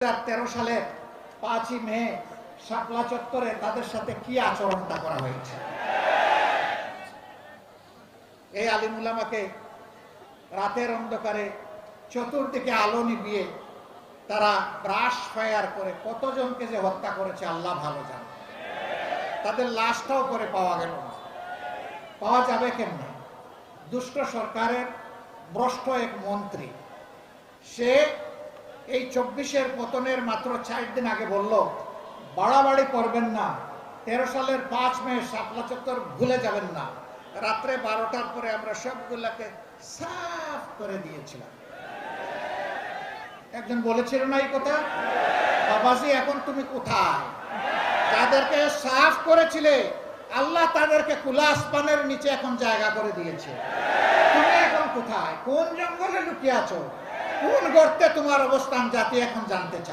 2013 সালের 5ই মে শাপলা চত্বরে তাদের সাথে কি আচরণটা করা হয়েছে। এই আলিম উলামাকে রাতের অন্ধকারে চতুর্দিকে আলো নিভিয়ে তারা ব্রাশ ফায়ার করে কতজনকে যে হত্যা করেছে আল্লাহ ভালো জানে। তাদের লাশটাও করে পাওয়া গেল না। পাওয়া যাবে কেমনে? দুষ্ট সরকারের ভ্রষ্ট এক মন্ত্রী, সে এই 24-এর পতনের মাত্র 4 দিন আগে বলল, বাড়াবাড়ি করবেন না, 13 সালের 5 মে শাপলা চত্বর ভুলে যাবেন না। রাত্রে 12টার পরে আমরা সবগুলাকে সাফ করে দিয়েছিলাম। একজন বলেছিল না এই কথা, বাবাজি এখন তুমি কোথায়? যাদেরকে সাফ করেছিলে আল্লাহ তাদেরকে কুলা আসমানের নিচে এখন জায়গা করে দিয়েছে। তুমি এখন কোথায়? কোন জঙ্গলে লুকিয়ে আছো? কোন গর্তে তোমার অবস্থান জাতি এখন জানতে চায়।